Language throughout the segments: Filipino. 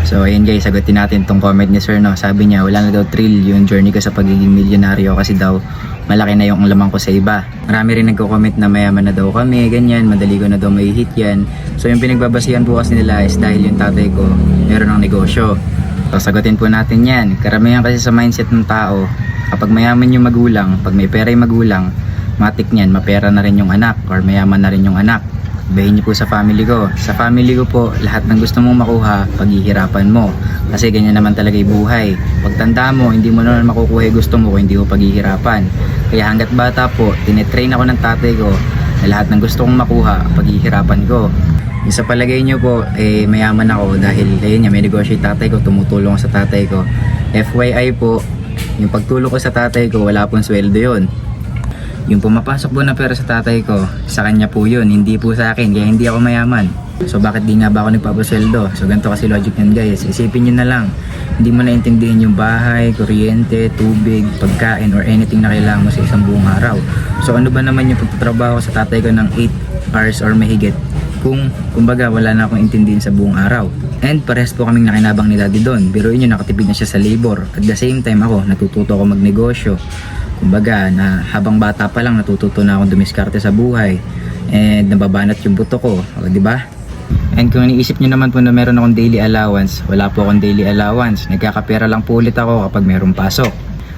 So ayun guys, sagutin natin tong comment ni sir, no. Sabi niya wala na daw thrill yung journey ko sa pagiging milyonaryo kasi daw malaki na yung laman ko sa iba. Marami rin nagko-comment na mayaman na daw kami, ganyan, madali ko na daw may hit yan. So yung pinagbabasihan po kasi nila is dahil yung tatay ko meron ng negosyo. So sagutin po natin yan. Karamihan kasi sa mindset ng tao, kapag mayaman yung magulang, pag may pera yung magulang, matik niyan, mapera na rin yung anak or mayaman na rin yung anak. Bahin niyo po sa family ko. Sa family ko po, lahat ng gusto mong makuha, paghihirapan mo. Kasi ganyan naman talaga yung buhay. Pagtanda mo, hindi mo naman makukuha yung gusto mo kung hindi mo paghihirapan. Kaya hanggat bata po, tinetrain ako ng tatay ko na lahat ng gusto kong makuha, paghihirapan ko. Yung sa palagay niyo po, mayaman ako dahil ayun niya, may negosyo yung tatay ko, tumutulong ako sa tatay ko. FYI po, yung pagtulong ko sa tatay ko, wala pong sweldo yun. Yung pumapasok po na pera sa tatay ko, sa kanya po yun, hindi po sa akin, kaya hindi ako mayaman. So bakit di nga ba ako nagpapasweldo? So ganito kasi logic yan guys, isipin nyo na lang, hindi mo naintindihan yung bahay, kuryente, tubig, pagkain, or anything na kailangan mo sa isang buong araw. So ano ba naman yung pagtatrabaho sa tatay ko ng 8 hours or mahigit kung kumbaga wala na akong intindihin sa buong araw. And parehas po kaming nakinabang ni daddy doon, pero yun nakatipid na siya sa labor. At the same time ako, natututo ako magnegosyo. Kumbaga na habang bata pa lang natututo na akong dumiskarte sa buhay and nababanat yung buto ko, di ba? And kung iniisip niyo naman po na meron akong daily allowance, wala po akong daily allowance. Nagkakapera lang po ulit ako kapag merong pasok.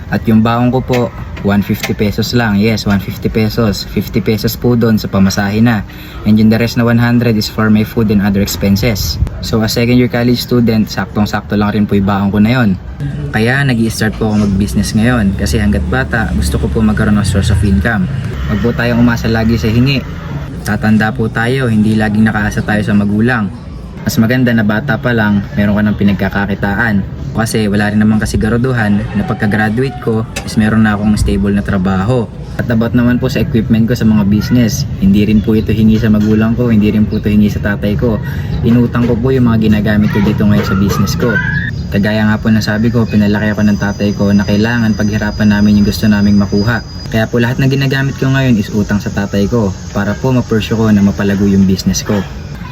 At yung baon ko po, 150 pesos lang. Yes, 150 pesos. 50 pesos po doon sa pamasahe na. And yung the rest na 100 is for my food and other expenses. So as second year college student, saktong-sakto lang rin po yung baon ko na yon. Kaya nag-i-start po ako mag-business ngayon. Kasi hanggat bata, gusto ko po magkaroon ng source of income. Wag po tayong umasa lagi sa hingi. Tatanda po tayo, hindi laging nakaasa tayo sa magulang. Mas maganda na bata pa lang, meron ka ng pinagkakakitaan. Kasi wala rin naman kasiguraduhan na pagka-graduate ko is meron na akong stable na trabaho. At about naman po sa equipment ko sa mga business, hindi rin po ito hingi sa magulang ko, hindi rin po ito hingi sa tatay ko. Inutang ko po yung mga ginagamit ko dito ngayon sa business ko. Kagaya nga po na sabi ko, pinalaki ako ng tatay ko na kailangan paghirapan namin yung gusto naming makuha. Kaya po lahat na ginagamit ko ngayon is utang sa tatay ko para po ma-pursue ko na mapalago yung business ko.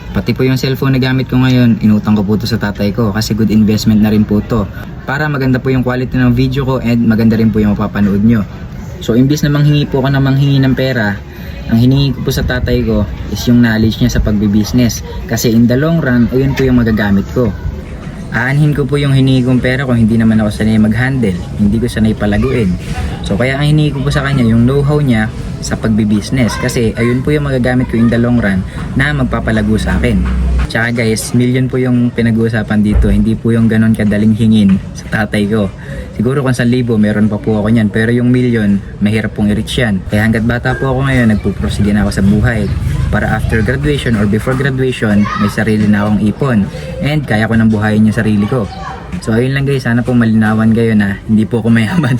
Pati po yung cellphone na gamit ko ngayon, inutang ko po to sa tatay ko kasi good investment na rin po to. Para maganda po yung quality ng video ko and maganda rin po yung mapapanood nyo. So imbis na manghingi po ako na manghingi ng pera, ang hiningi ko po sa tatay ko is yung knowledge niya sa pagbibusiness. Kasi in the long run, ayun po yung magagamit ko. Aanhin ko po yung hiningi kong pera kung hindi naman ako sanay mag-handle, hindi ko sanay palaguin. So kaya ang hiningi ko po sa kanya yung know-how niya sa pagbibusiness kasi ayun po yung magagamit ko in the long run na magpapalago sa akin. Tsaka guys, million po yung pinag-uusapan dito, hindi po yung ganon kadaling hingin sa tatay ko. Siguro kung 1,000 meron pa po ako niyan, pero yung million, mahirap pong i-reach yan. Kaya hanggat bata po ako ngayon, nagpuprosige na ako sa buhay para after graduation or before graduation, may sarili na akong ipon and kaya ko nang buhayin yung sarili ko. So ayun lang guys, sana po malinawan kayo na hindi po ako mayaman.